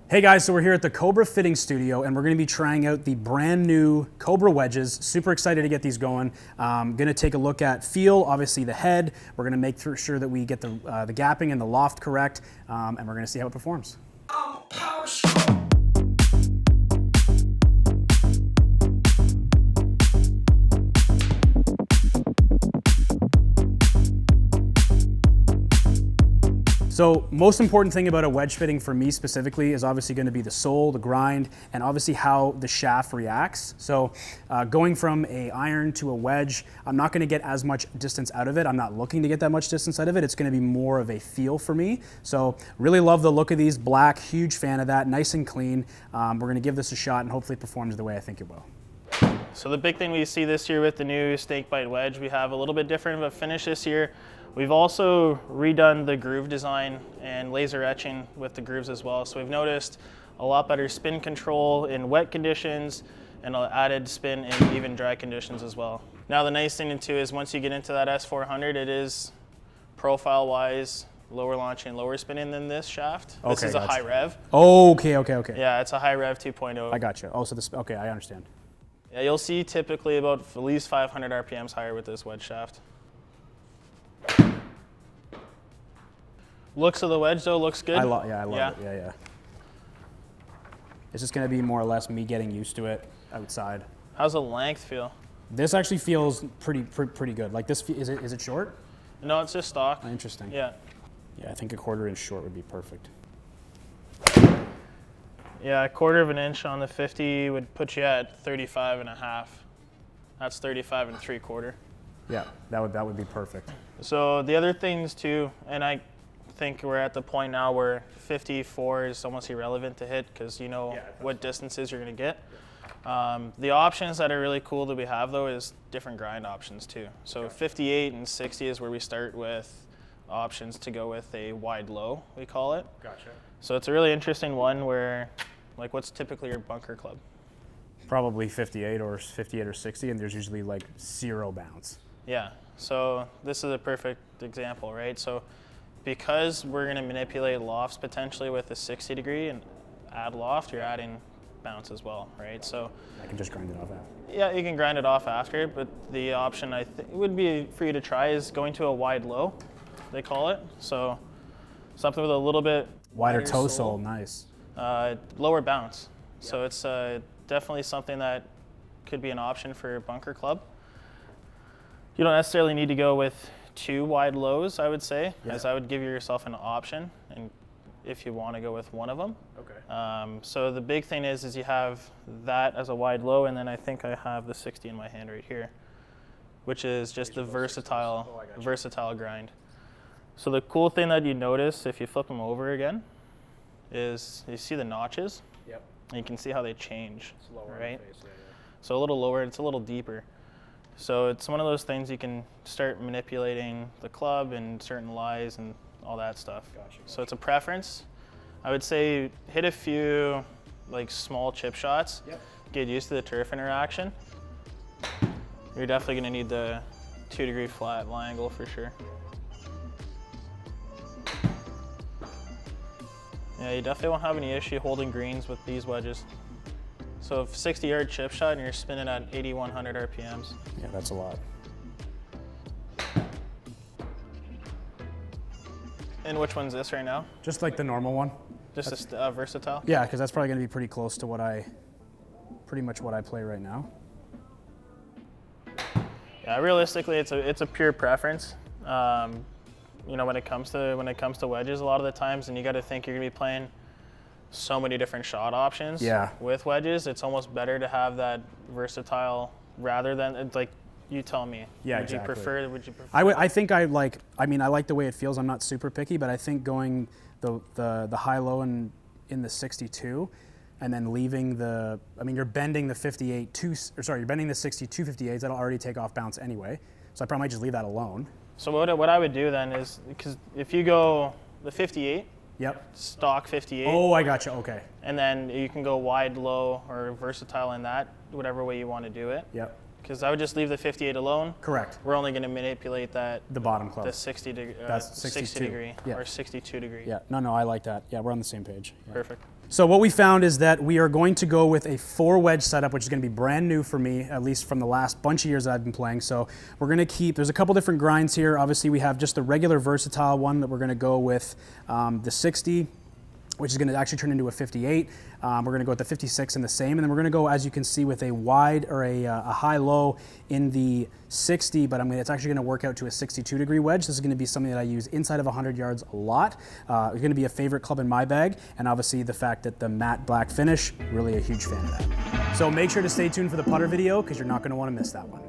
Hey guys, so we're here at the Cobra Fitting Studio and we're going to be trying out the brand new Cobra wedges. Super excited to get these going. Going to take a look at feel, obviously the head. We're going to make sure that we get the gapping and the loft correct, and we're going to see how it performs. So most important thing about a wedge fitting for me specifically is obviously going to be the sole, the grind, and obviously how the shaft reacts. So going from a iron to a wedge, I'm not going to get as much distance out of it. I'm not looking to get that much distance out of it. It's going to be more of a feel for me. So really love the look of these, black, huge fan of that, nice and clean. We're going to give this a shot and hopefully it performs the way I think it will. So the big thing we see this year with the new Snakebite Wedge, we have a little bit different of a finish this year. We've also redone the groove design and laser etching with the grooves as well. So we've noticed a lot better spin control in wet conditions and an added spin in even dry conditions as well. Now the nice thing too is once you get into that S400, it is profile-wise lower launching, lower spinning than this shaft. Okay, this is a high rev. Okay. Yeah, it's a high rev 2.0. I got you. Oh, so this, okay, I understand. Yeah, you'll see typically about at least 500 RPMs higher with this wedge shaft. Looks of the wedge though looks good. I love it. Yeah. It's just going to be more or less me getting used to it outside. How's the length feel? This actually feels pretty good. Like this, is it short? No, it's just stock. Oh, interesting. Yeah. Yeah, I think a 1/4 inch short would be perfect. Yeah, a 1/4 inch on the 50 would put you at 35.5. That's 35 3/4. Yeah, that would be perfect. So the other things too, and I think we're at the point now where 54 is almost irrelevant to hit because you know what distances you're going to get. The options that are really cool that we have though is different grind options too. So 58 and 60 is where we start with options to go with a wide low, we call it. Gotcha. So it's a really interesting one where, like, what's typically your bunker club? Probably 58 or 60, and there's usually like 0 bounce. Yeah, so this is a perfect example, right? So because we're gonna manipulate lofts potentially with a 60 degree and add loft, you're adding bounce as well, right? So I can just grind it off after. Yeah, you can grind it off after, but the option I think would be for you to try is going to a wide low, they call it. So something with a little bit wider toe sole, nice. Lower bounce. Yep. So it's definitely something that could be an option for a bunker club. You don't necessarily need to go with 2 wide lows, I would say, as I would give yourself an option, and if you want to go with one of them. Okay. So the big thing is you have that as a wide low, and then I think I have the 60 in my hand right here, which is just the versatile grind. So the cool thing that you notice if you flip them over again is you see the notches. Yep. And you can see how they change. It's lower, right? face, yeah. So a little lower, it's a little deeper. So it's one of those things you can start manipulating the club and certain lies and all that stuff. Gotcha. So it's a preference. I would say hit a few like small chip shots. Yep. Get used to the turf interaction. You're definitely going to need the 2 degree flat lie angle for sure. Yeah, you definitely won't have any issue holding greens with these wedges. So if 60-yard chip shot and you're spinning at 8,100 RPMs. Yeah, that's a lot. And which one's this right now? Just like the normal one. Just a versatile? Yeah, because that's probably going to be pretty close to pretty much what I play right now. Yeah, realistically, it's a pure preference. You know, when it comes to wedges, a lot of the times, and you got to think you're gonna be playing so many different shot options. Yeah. With wedges, it's almost better to have that versatile rather than it's like you tell me. Yeah, Would you prefer? I think I like the way it feels. I'm not super picky, but I think going the high low in the 62, and then leaving you're bending the 58 you're bending the 60 258s. That'll already take off bounce anyway. So I probably might just leave that alone. So what I would do then is, because if you go the 58, yep, stock 58. Oh, I gotcha. Okay. And then you can go wide, low, or versatile in that, whatever way you want to do it. Yep. because I would just leave the 58 alone. Correct. We're only going to manipulate that, The bottom club. the 60 degree, That's 60 degree Yeah. or 62 degree. Yeah, no, I like that. Yeah, we're on the same page. Yeah. Perfect. So what we found is that we are going to go with a 4 wedge setup, which is going to be brand new for me, at least from the last bunch of years that I've been playing. So we're going to keep, there's a couple different grinds here. Obviously we have just the regular versatile one that we're going to go with, the 60, which is going to actually turn into a 58. We're going to go with the 56 and the same, and then we're going to go, as you can see, with a wide or a high-low in the 60, but it's actually going to work out to a 62 degree wedge. This is going to be something that I use inside of 100 yards a lot. It's going to be a favorite club in my bag, and obviously the fact that the matte black finish, really a huge fan of that. So make sure to stay tuned for the putter video because you're not going to want to miss that one.